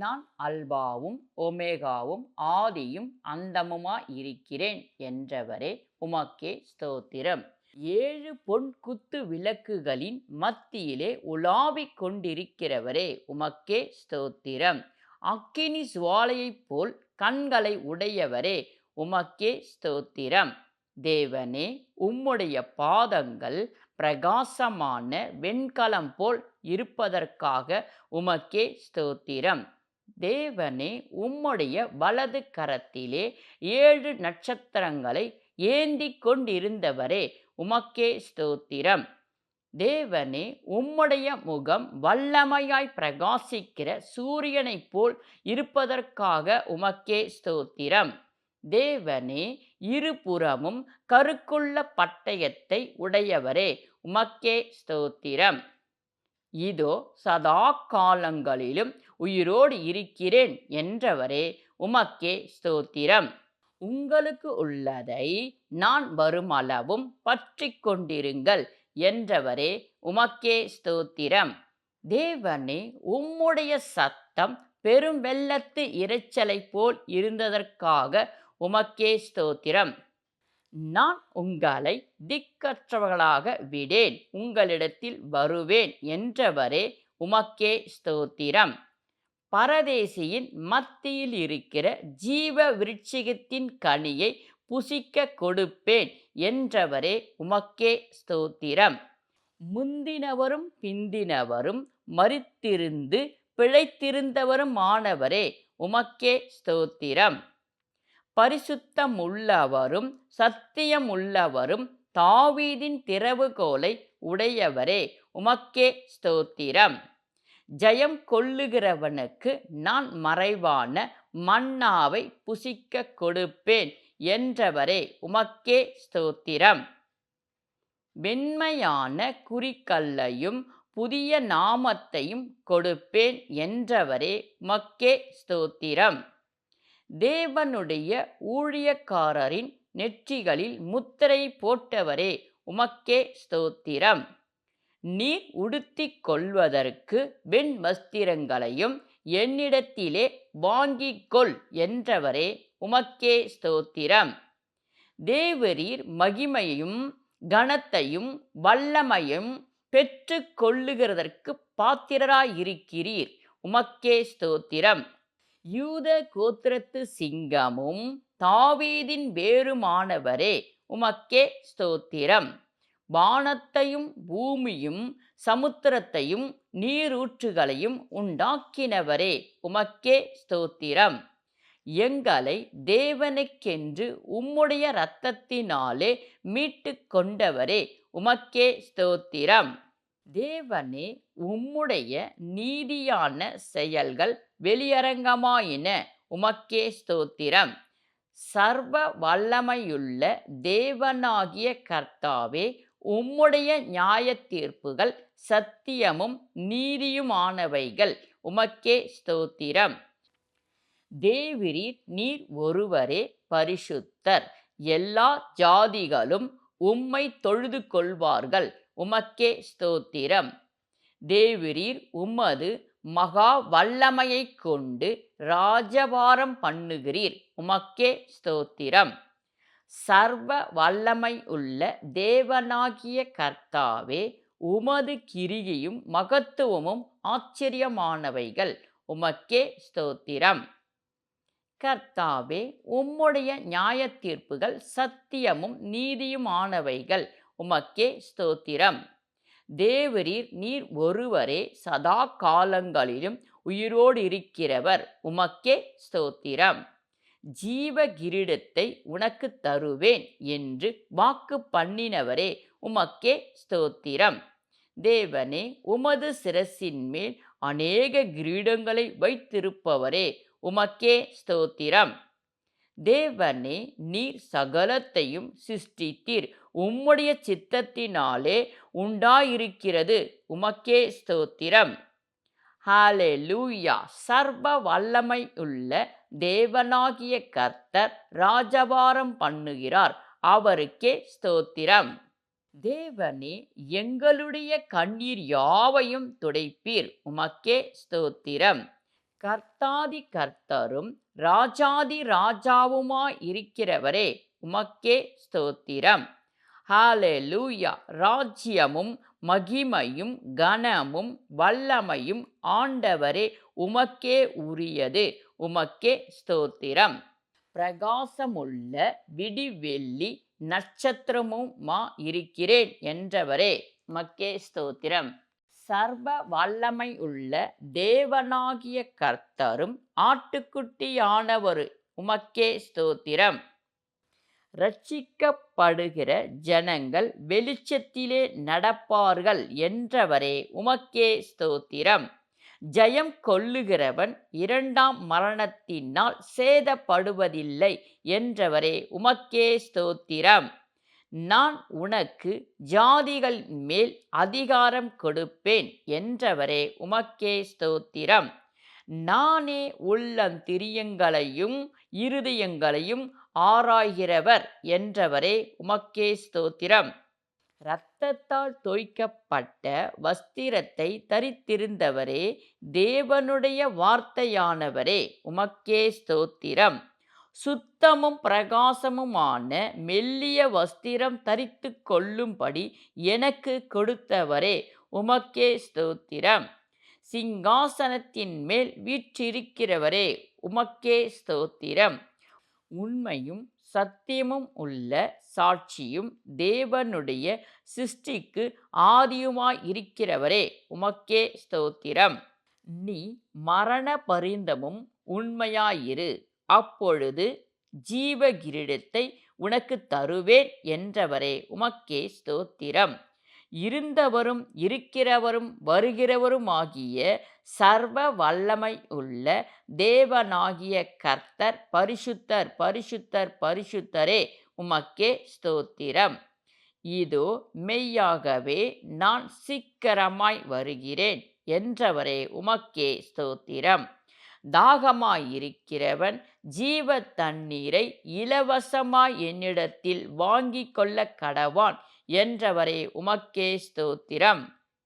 நான் அல்பாவும் ஒமேகாவும் ஆதியும் அந்தமுமாய் இருக்கிறேன் என்றவரே உமக்கே ஸ்தோத்திரம். 7 பொன் குத்து விளக்குகளின் மத்தியிலே உலாவிக் கொண்டிருக்கிறவரே உமக்கே ஸ்தோத்திரம். அக்கினி சுவாலையைப் போல் கண்களை உடையவரே உமக்கே ஸ்தோத்திரம். தேவனே, உம்முடைய பாதங்கள் பிரகாசமான வெண்கலம் போல் இருப்பதற்காக உமக்கே ஸ்தோத்திரம். தேவனே, உம்முடைய வலது கரத்திலே 7 நட்சத்திரங்களை ஏந்திக் கொண்டிருந்தவரே உமக்கே ஸ்தோத்திரம். தேவனே, உம்முடைய முகம் வல்லமையாய் பிரகாசிக்கிற சூரியனைப் போல் இருப்பதற்காக உமக்கே ஸ்தோத்திரம். தேவனே, இருபுறமும் கருக்குள்ள பட்டயத்தை உடையவரே உமக்கே ஸ்தோத்திரம். இதோ சதா காலங்களிலும் உயிரோடு இருக்கிறேன் என்றவரே உமக்கே ஸ்தோத்திரம். உங்களுக்கு உள்ளதை நான் வருமளவும் பற்றி கொண்டிருங்கள் என்றவரே உமக்கே ஸ்தோத்திரம். தேவனே, உம்முடைய சத்தம் பெரும் வெள்ளத்து இரைச்சலைப் போல் இருந்ததற்காக உமக்கே ஸ்தோத்திரம். நான் உங்களை திக்கற்றவர்களாக விடேன், உங்களிடத்தில் வருவேன் என்றவரே உமக்கே ஸ்தோத்திரம். பரதேசியின் மத்தியில் இருக்கிற ஜீவ விருட்சிகத்தின் கனியை புசிக்க கொடுப்பேன் என்றவரே உமக்கே ஸ்தோத்திரம். முந்தினவரும் பிந்தினவரும் மரித்திருந்து பிழைத்திருந்தவருமானவரே உமக்கே ஸ்தோத்திரம். பரிசுத்தமுள்ளவரும் சத்தியமுள்ளவரும் தாவீதின் திறவுகோலை உடையவரே உமக்கே ஸ்தோத்திரம். ஜெயம் கொள்ளுகிறவனுக்கு நான் மறைவான மன்னாவை புசிக்க கொடுப்பேன் என்றவரே உமக்கே ஸ்தோத்திரம். வெண்மையான குறிக்கல்லையும் புதிய நாமத்தையும் கொடுப்பேன் என்றவரே உமக்கே ஸ்தோத்திரம். தேவனுடைய ஊழியக்காரரின் நெற்றிகளில் முத்திரை போட்டவரே உமக்கே ஸ்தோத்திரம். நீர் உடுத்திக் கொள்வதற்கு வெண் வஸ்திரங்களையும் என்னிடத்திலே வாங்கிக் கொள் என்றவரே உமக்கே ஸ்தோத்திரம். தேவரீர் மகிமையும் கனத்தையும் வல்லமையும் பெற்று கொள்ளுகிறதற்கு பாத்திரராயிருக்கிறீர், உமக்கே ஸ்தோத்திரம். யூத கோத்திரத்து சிங்கமும் தாவீதின் வேருமானவரே உமக்கே ஸ்தோத்திரம். வானத்தையும் பூமியும் சமுத்திரத்தையும் நீரூற்றுகளையும் உண்டாக்கினவரே உமக்கே ஸ்தோத்திரம். எங்களை தேவனுக்கென்று உம்முடைய இரத்தத்தினாலே மீட்டு கொண்டவரே உமக்கே ஸ்தோத்திரம். தேவனே, உம்முடைய நீதியான செயல்கள் வெளியரங்கமாயின, உமக்கே ஸ்தோத்திரம். சர்வ வல்லமையுள்ள தேவனாகிய கர்த்தாவே, உம்முடைய நியாய தீர்ப்புகள் சத்தியமும் நீதியுமானவைகள், உமக்கே ஸ்தோத்திரம். தேவரீர் நீர் ஒருவரே பரிசுத்தர், எல்லா ஜாதிகளும் உம்மை தொழுது கொள்வார்கள், உமக்கே ஸ்தோத்திரம். தேவரீர் உமது மகா வல்லமையைக் கொண்டு ராஜபாரம் பண்ணுகிறீர், உமக்கே ஸ்தோத்திரம். சர்வ வல்லமை உள்ள தேவனாகிய கர்த்தாவே, உமது கிரியையும் மகத்துவமும் ஆச்சரியமானவைகள், உமக்கே ஸ்தோத்திரம். கர்த்தாவே, உம்முடைய நியாய தீர்ப்புகள் சத்தியமும் நீதியுமானவைகள், உமக்கே ஸ்தோத்திரம். தேவரீர் நீர் ஒருவரே சதா காலங்களிலும் உயிரோடு இருக்கிறவர், உமக்கே ஸ்தோத்திரம். ஜீவ கிரீடத்தை உனக்கு தருவேன் என்று வாக்கு பண்ணினவரே உமக்கே ஸ்தோத்திரம். தேவனே, உமது சிரசின் மேல் அநேக கிரீடங்களை வைத்திருப்பவரே உமக்கே ஸ்தோத்திரம். தேவனே, நீர் சகலத்தையும் சிருஷ்டித்தீர், உம்முடைய சித்தத்தினாலே உண்டாயிருக்கிறது, உமக்கே ஸ்தோத்திரம். ஹalleluya. சர்வ வல்லமை உள்ள தேவனாகிய கர்த்தர் ராஜபாரம் பண்ணுகிறார், அவருக்கே ஸ்தோத்திரம். தேவனே, எங்களுடைய கண்ணீர் யாவையும் துடைப்பீர், உமக்கே ஸ்தோத்திரம். கர்த்தாதி கர்த்தரும் ராஜாதி ராஜாவுமாய் இருக்கிறவரே உமக்கே ஸ்தோத்திரம். ஹalleluya. ராஜ்யமும் மகிமையும் கனமும் வல்லமையும் ஆண்டவரே உமக்கே உரியது. உமக்கே ஸ்தோத்திரம். பிரகாசமுள்ள விடிவெள்ளி நட்சத்திரமுமா இருக்கிறேன் என்றவரே உமக்கே ஸ்தோத்திரம். சர்வ வல்லமை உள்ள தேவனாகிய கர்த்தரும் ஆட்டுக்குட்டியானவரு உமக்கே ஸ்தோத்திரம். ரட்சிக்கப்படுகிற ஜனங்கள் வெளிச்சத்திலே நடப்பார்கள் என்றவரே உமக்கே ஸ்தோத்திரம். ஜெயம் கொள்ளுகிறவன் இரண்டாம் மரணத்தினால் சேதப்படுவதில்லை என்றவரே உமக்கே ஸ்தோத்திரம். நான் உனக்கு ஜாதிகள் மேல் அதிகாரம் கொடுப்பேன் என்றவரே உமக்கே ஸ்தோத்திரம். நானே உள்ளந்திரியங்களையும் இருதயங்களையும் ஆராய்கிறவர் என்றவரே உமக்கே ஸ்தோத்திரம். இரத்தத்தால் தோய்க்கப்பட்ட வஸ்திரத்தை தரித்திருந்தவரே தேவனுடைய வார்த்தையானவரே உமக்கே ஸ்தோத்திரம். சுத்தமும் பிரகாசமுமான மெல்லிய வஸ்திரம் தரித்து கொள்ளும்படி எனக்கு கொடுத்தவரே உமக்கே ஸ்தோத்திரம். சிங்காசனத்தின் மேல் வீற்றிருக்கிறவரே உமக்கே ஸ்தோத்திரம். உண்மையும் சத்தியமும் உள்ள சாட்சியும் தேவனுடைய சிருஷ்டிக்கு ஆதியுமாய் இருக்கிறவரே உமக்கே ஸ்தோத்திரம். நீ மரண பரியந்தமும் உண்மையாயிரு, அப்பொழுது ஜீவ கிரீடத்தை உனக்கு தருவேன் என்றவரே உமக்கே ஸ்தோத்திரம். இருந்தவரும் இருக்கிறவரும் வருகிறவருமாகிய சர்வ வல்லமை உள்ள தேவனாகிய கர்த்தர் பரிசுத்தர் பரிசுத்தர் பரிசுத்தரே உமக்கே ஸ்தோத்திரம். இதோ மெய்யாகவே நான் சீக்கிரமாய் வருகிறேன் என்றவரே உமக்கே ஸ்தோத்திரம். தாகமாயிருக்கிறவன் ஜீவ தண்ணீரை இலவசமாய் என்னிடத்தில் வாங்கிக் கொள்ள கடவான் என்றவரே உமக்கே ஸ்தோத்திரம்.